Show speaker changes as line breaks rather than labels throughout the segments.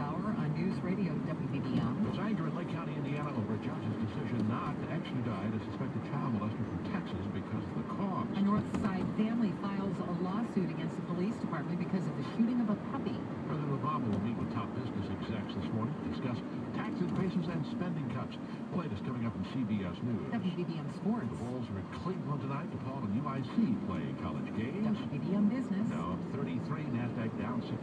Hour on News Radio WBBM.
There's anger in Lake County, Indiana over a judge's decision not to extradite a suspected child molester from Texas because of the cause.
A North Side family files a lawsuit against the police department because of the shooting of a puppy.
President Obama will meet with top business execs this morning to discuss tax increases and spending cuts. The latest coming up in CBS News.
WBBM Sports.
The Bulls are in Cleveland tonight. DePaul and UIC play college games.
WBBM Business.
Now up 33, NASDAQ down 16,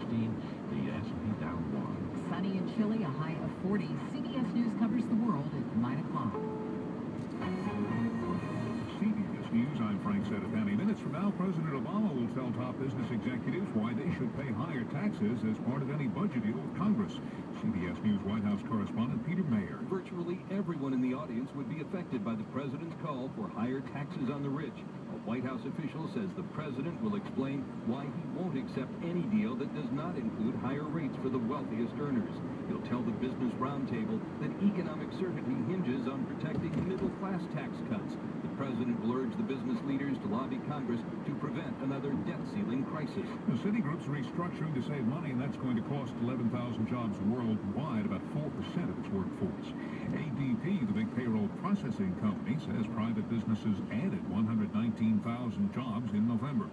the S&P down 1.
Sunny and chilly, a high of 40. CBS News covers the world at 9 o'clock.
CBS News, I'm Frank Sedapani. Minutes from now, President Obama will tell top business executives why they should pay higher taxes as part of any budget deal with Congress. CBS News White House correspondent Peter Mayer.
Virtually everyone in the audience would be affected by the president's call for higher taxes on the rich. A White House official says the president will explain why he won't accept any deal that does not include higher rates for the wealthiest earners. He'll tell the Business Roundtable that economic certainty hinges on protecting middle-class tax cuts. The president will urge the business leaders to lobby Congress to prevent another debt ceiling crisis.
The Citigroup's restructuring to save money, and that's going to cost 11,000 jobs worldwide, about 4% of its workforce. ADP, the big payroll processing company, says private businesses added 119,000 jobs in November.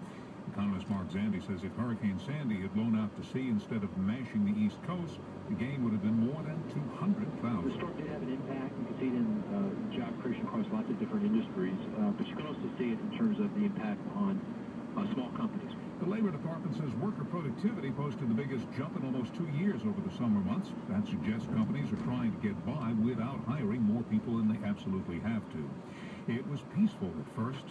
Economist Mark Zandi says if Hurricane Sandy had blown out to sea instead of mashing the East Coast, the gain would have been more than 200,000.
The storm did have an impact. You can see it in job creation across lots of different industries, but you can also see it in terms of the impact on small companies.
The Labor Department says worker productivity posted the biggest jump in almost 2 years over the summer months. That suggests companies are trying to get by without hiring more people than they absolutely have to. It was peaceful at first,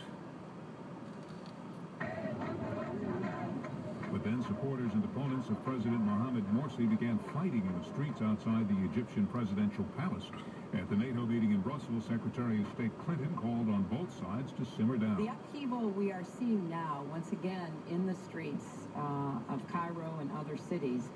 but then supporters and opponents of President Mohamed Morsi began fighting in the streets outside the Egyptian presidential palace. At the NATO meeting in Brussels, Secretary of State Clinton called on both sides to simmer down.
The upheaval we are seeing now, once again, in the streets of Cairo and other cities,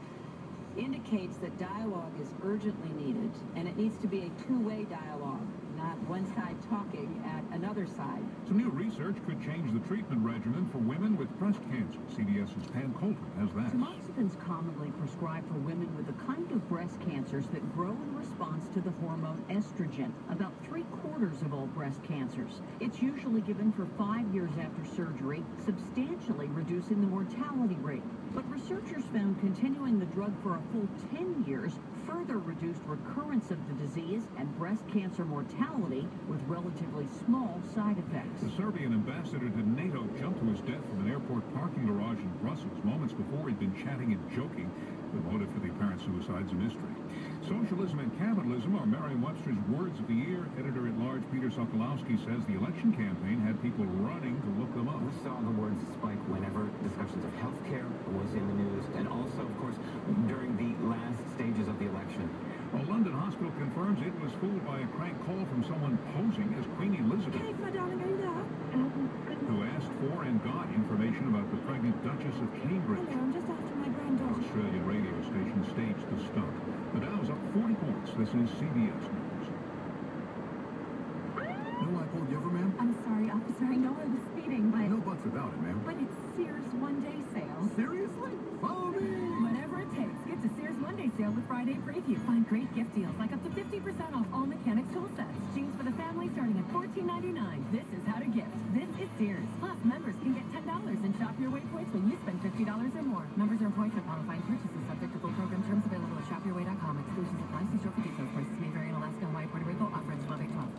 indicates that dialogue is urgently needed, and it needs to be a two-way dialogue, not one side talking at another side.
Some new research could change the treatment regimen for women with breast cancer. CBS's Pam Coulter has that.
Tamoxifen is commonly prescribed for women with the kind of breast cancers that grow in response to the hormone estrogen. About 3/4 of all breast cancers. It's usually given for 5 years after surgery, substantially reducing the mortality rate. But researchers found continuing the drug for a full 10 years further reduced recurrence of the disease and breast cancer mortality with relatively small side effects.
The Serbian ambassador to NATO jumped to his death from an airport parking garage in Brussels moments before he'd been chatting and joking. The motive for the apparent suicide's a mystery. Socialism and capitalism are Merriam-Webster's words of the year. Editor-at-large Peter Sokolowski says the election campaign had people running to look them up.
We saw the words spike whenever discussions of health care was in the news, and also, of course, during the last stages of the election.
A London hospital confirms it was fooled by a crank call from someone posing as Queen Elizabeth,
Kate, my darling, are you there?
who asked for and got information about the pregnant Duchess of Cambridge.
Hello, I'm just after my granddaughter.
Australian radio station staged the stunt. The Dow's up 40 points. This is CBS News. No, I pulled you over, ma'am?
I'm sorry, officer. I know I was speeding, but...
No buts about it, ma'am.
But it's Sears one-day sale.
Seriously? Follow me!
Whatever it takes. Get to Sears one-day sale with Friday preview. Find great gift deals like up to 50% off all mechanics tool sets. Jeans for the family starting at $14.99. This is how to gift. This is Sears. Plus, members can get $10 in Shop Your Way points when you spend $50 or more. Members earn points for qualifying purchases subject to full program terms available at shopyourway.com. Exclusions apply. See store for details. Prices may vary in Alaska, Hawaii, Puerto Rico. Offer ends 12/8/12.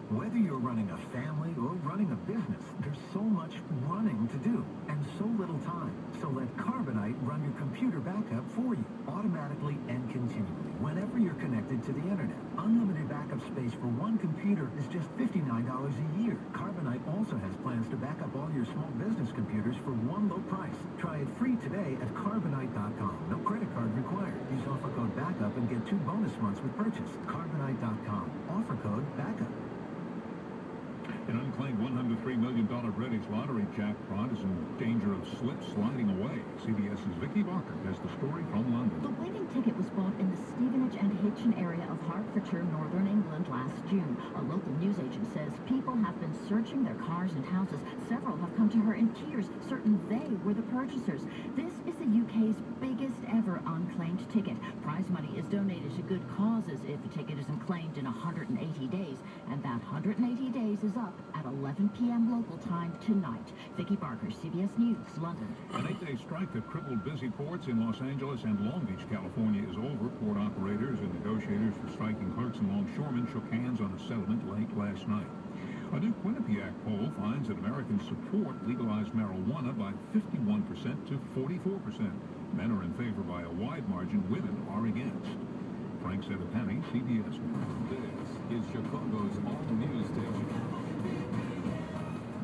Whether you're running a family or running a business, there's so much running to do and so little time. So let Carbonite run your computer backup for you, automatically and continually, whenever you're connected to the internet. Unlimited backup space for one computer is just $59 a year. Carbonite also has plans to back up all your small business computers for one low price. Try it free today at Carbonite.com. No credit card required. Use offer code BACKUP and get 2 bonus months with purchase. Carbonite.com. Offer code BACKUP.
An unclaimed $103 million British lottery jackpot is in danger of sliding away. CBS's Vicky Barker has the story from London.
The winning ticket was bought in the Stevenage and Hitchin area of Hertfordshire, northern England, last June. A local news agent says people have been searching their cars and houses. Several have come to her in tears, certain they were the purchasers. This is the UK's biggest ever unclaimed ticket. Prize prize money is donated to good causes if a ticket isn't claimed in 180 days, and that 180 days is up at 11 p.m. local time tonight. Vicki Barker, CBS News, London.
An 8-day strike that crippled busy ports in Los Angeles and Long Beach, California is over. Port operators and negotiators for striking clerks and longshoremen shook hands on a settlement late last night. A new Quinnipiac poll finds that Americans support legalized marijuana by 51% to 44%. Men are in favor by a wide margin. Women are against. Frank Settapani, CBS News.
This is Chicago's all-news station.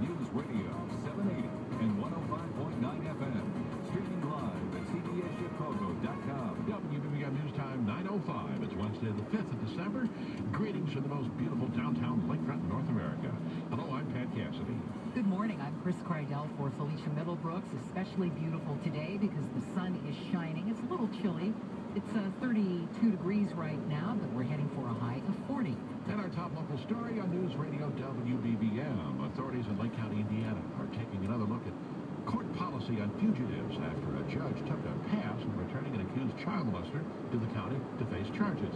News Radio 780 and 105.9 FM. Streaming live at cbschicago.com.
WBBM News Time 9:05. It's Wednesday, the 5th of December. Greetings from the most beautiful downtown lakefront in North America. Hello, I'm Pat Cassidy.
Good morning. I'm Chris Kreidel for Felicia Middlebrooks. Especially beautiful today because the sun is shining. It's a little chilly. It's 32 degrees right now, but we're heading for a high of 40.
And our top local story on News Radio WBBM. Authorities in Lake County, Indiana are taking another look at court policy on fugitives after a judge took a pass on returning an accused child molester to the county to face charges.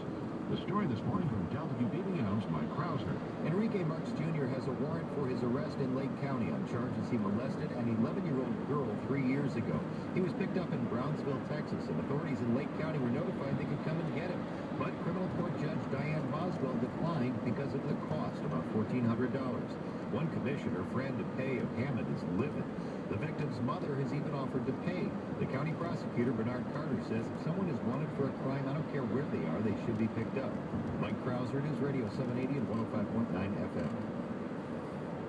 The story this morning from WBBM's Mike Krauser.
Enrique Marks Jr. has a warrant for his arrest in Lake County on charges he molested an 11-year-old girl 3 years ago. He was picked up in Brownsville, Texas, and authorities in Lake County were notified they could come and get him. But criminal court judge Diane Boswell declined because of the cost, about $1,400. One commissioner, Fran DePay of Hammond, is livid. The victim's mother has even offered to pay. The county prosecutor, Bernard Carter, says if someone is wanted for a crime, I don't care where they are, they should be picked up. Mike Krauser, News Radio 780 and 105.9 FM.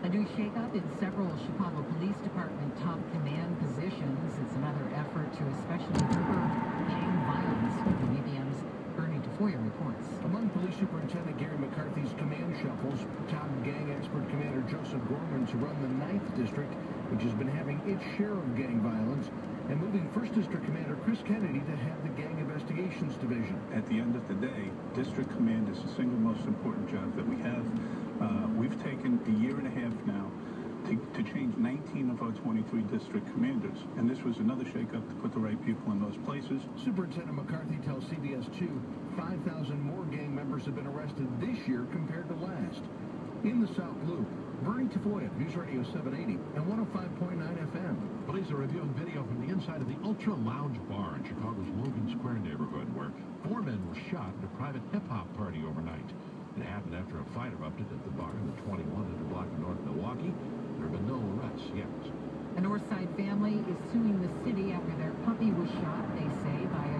A new shakeup in several Chicago Police Department top command positions. It's another effort to especially curb gang violence. WBBM's Bernie DeFoyer reports.
Among Police Superintendent Gary McCarthy's command shuffles, top gang expert Commander Joseph Gorman to run the 9th District, which has been having its share of gang violence, and moving 1st District Commander Chris Kennedy to head the Gang Investigations Division.
At the end of the day, District Command is the single most important job that we have. We've taken a year and a half now to change 19 of our 23 district commanders, and this was another shakeup to put the right people in those places.
Superintendent McCarthy tells CBS 2 5,000 more gang members have been arrested this year compared to last. In the South Loop, Bernie DeFoyer, News Radio 780 and 105.9 FM.
Police are reviewing video from the inside of the Ultra Lounge Bar in Chicago's Logan Square neighborhood, where 4 men were shot at a private hip-hop party overnight. It happened after a fight erupted at the bar in the 2100 block of North Milwaukee. There have been no arrests yet.
A Northside family is suing the city after their puppy was shot, they say, by a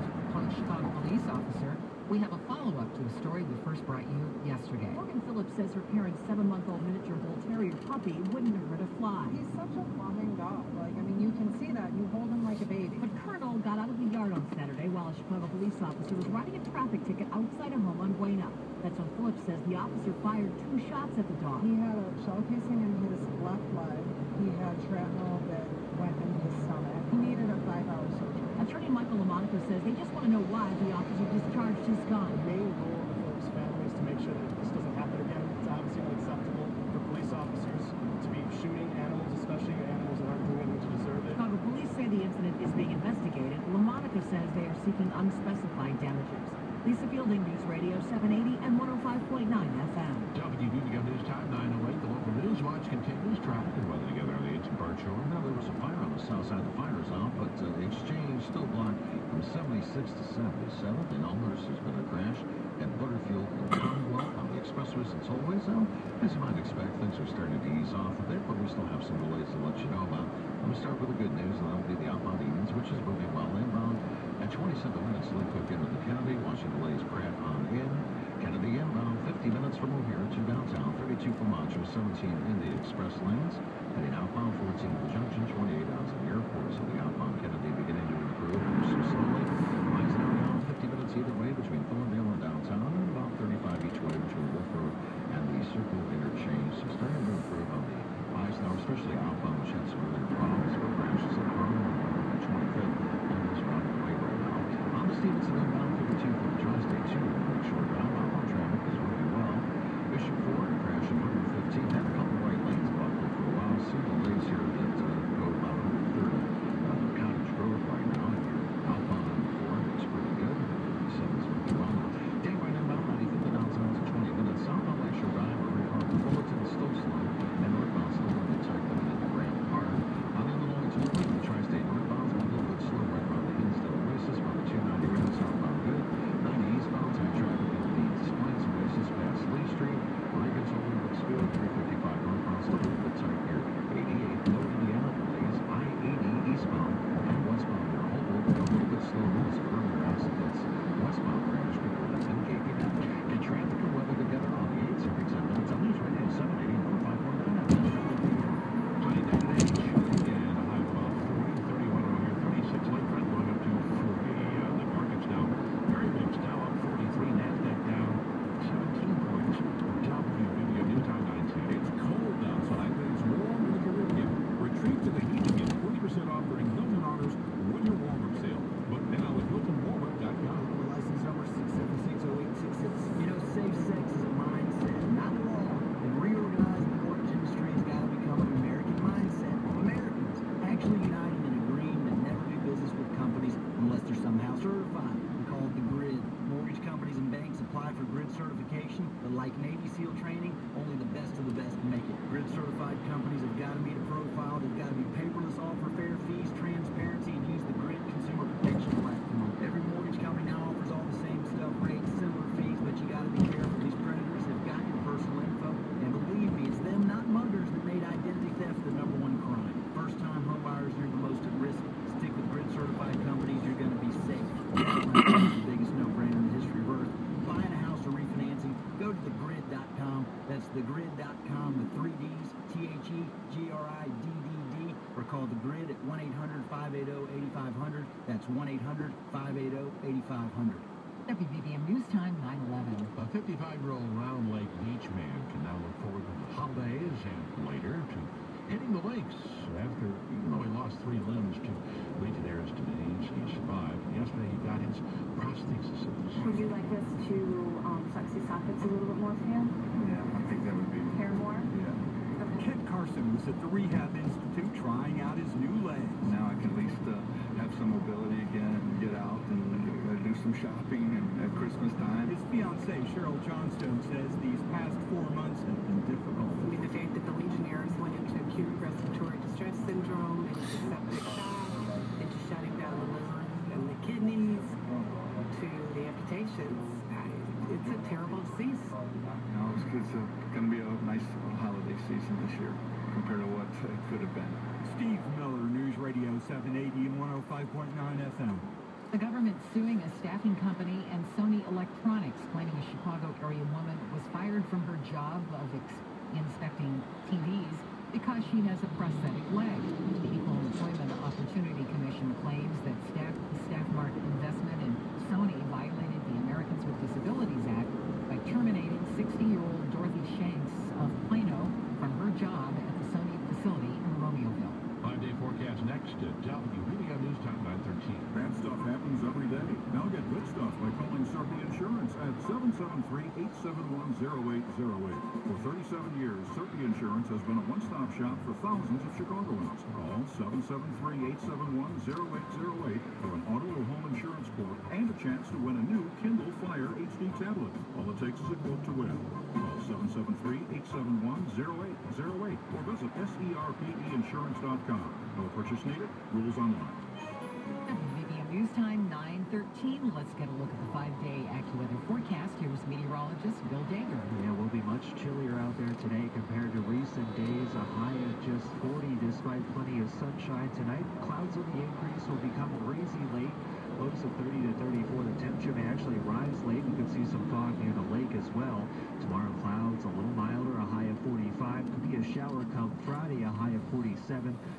Chicago police officer. We have a follow-up to a story we first brought you yesterday.
Morgan Phillips says her parents' 7-month-old miniature bull terrier puppy wouldn't hurt a fly.
He's such a loving dog. Like, I mean, you can see that. You hold him like a baby.
But Colonel got out of the yard on Saturday while a Chicago police officer was writing a traffic ticket outside a home on Buena. That's when Phillips says the officer fired 2 shots at the dog.
He had a shell casing in his left leg. He had shrapnel that went into his stomach. He needed a 5-hour surgery.
Attorney Michael LaMonica says they just want to know why the officer discharged his gun.
The main goal of the Phillips family is to make sure that this doesn't happen again. It's obviously unacceptable for police officers to be shooting animals, especially animals that aren't doing anything to deserve it.
Chicago police say the incident is being investigated. LaMonica says they are seeking unspecified damages. Lisa Fielding, News Radio 780 and 105.9 FM.
WBBM News Time 9:08. The local news watch continues. Traffic and weather together on the 8th and Bart Shore.
Now, there was a fire on the south side. The fire is out, but the exchange still blocked from 76 to 77. In Elmhurst, there's been a crash at Butterfield and Commonwealth on the expressways and tollways. Now, as you might expect, things are starting to ease off a bit, but we still have some delays to let you know about. Let me start with the good news, and that'll be the outbound Edens, which is moving well inbound. At 27 minutes, Lincoln into the Kennedy, watching delays Pratt on in. Kennedy inbound, 50 minutes from O'Hare to downtown, 32 from Macho, 17 in the express lanes. Heading outbound, 14 to the junction, 28 out to the airport. So the outbound Kennedy beginning to improve so slowly. Lines now down 50 minutes either way between Thorndale and downtown, and about 35 each way between Wolf Road and the Circle interchange. So starting to improve on the eyes now, especially outbound, which had some earlier problems. But crashes at Harlem and 25th, almost running away right now. On the Stevenson inbound, 52 from the Tri-State 2, Lakeshore bound. Outbound traffic is moving well. Bishop 4, crashing 115, had a couple right lanes blocked for a while. Some delays here that go about 130 Cottage Grove right now. If you're outbound on 4, looks pretty good. 57's
like Navy SEAL training, only the best of the best make it. Grid-certified companies have got to meet a profile. They've got to be paperless, offer fair fees, transparency, and use the Grid Consumer Protection Platform. Every mortgage company now offers all the same stuff, rates, similar fees, but you got to be careful. These predators have got your personal info, and believe me, it's them, not muggers, that made identity theft the #1 crime. First-time homebuyers, you're the most at risk. Stick with Grid-certified companies. You're going to be safe. The biggest no-brainer in the history of Earth. Buying a house or refinancing, go to thegrid.com. That's thegrid.com with 3 Ds, THEGRIDDD, or call the Grid at 1-800-580-8500. That's 1-800-580-8500.
WBBM News Time, 9/11.
A 55-year-old Round Lake beach man can now look forward to the holidays and later to hitting the lakes after, even though he lost 3 limbs to Legionnaire's disease, he survived. Yesterday he got his prosthesis.
Would you like us to flex these sockets a little bit more for you?
Yeah, I think that would be...
Hair more?
Yeah.
Kid Carson was at the Rehab Institute trying out his new legs.
Now I can at least have some mobility again and get out and do some shopping and at Christmas time.
His fiancée, Cheryl Johnstone, says these past 4 months have been difficult.
I mean, the fact that the Legionnaires went into acute respiratory distress syndrome, into septic shock, into shutting down the liver and the kidneys, to the amputations. It's a terrible disease.
No, it's going to be a nice holiday season this year compared to what it could have been.
Steve Miller, News Radio 780 and 105.9 FM.
The government suing a staffing company and Sony Electronics, claiming a Chicago area woman was fired from her job of inspecting TVs because she has a prosthetic leg. The Equal Employment Opportunity Commission claims that staff market investment in Sony violated the Americans with Disabilities Act by terminating 60-year-old Dorothy Shanks of Plano from her job at the Sony facility in Romeoville.
5-day forecast next at WBBM News Time 9:13.
Bad stuff happens every day. Now get good stuff by calling Certainty Insurance at 773-871-0808. For 37 years, Certainty Insurance has been a one-stop shop for thousands of Chicagoans. Call 773-871-0808 for an auto or home insurance quote and a chance to win a new Kindle Fire HD tablet. All it takes is a quote to win. Call 773-871-0808 or visit SERPEinsurance.com. No purchase needed. Rules online.
WBBM News Time, 9:13. Let's get a look at the 5-day AccuWeather forecast. Here's meteorologist Bill Dager.
Yeah, we'll be much chillier out there today compared to recent days. A high of just 40 despite plenty of sunshine tonight. Clouds on the increase will become breezy late. Lows of 30 to 34. The temperature may actually rise late. We could see some fog near the lake as well. Tomorrow, clouds a little milder, a high of 45. Could be a shower come Friday, a high of 47.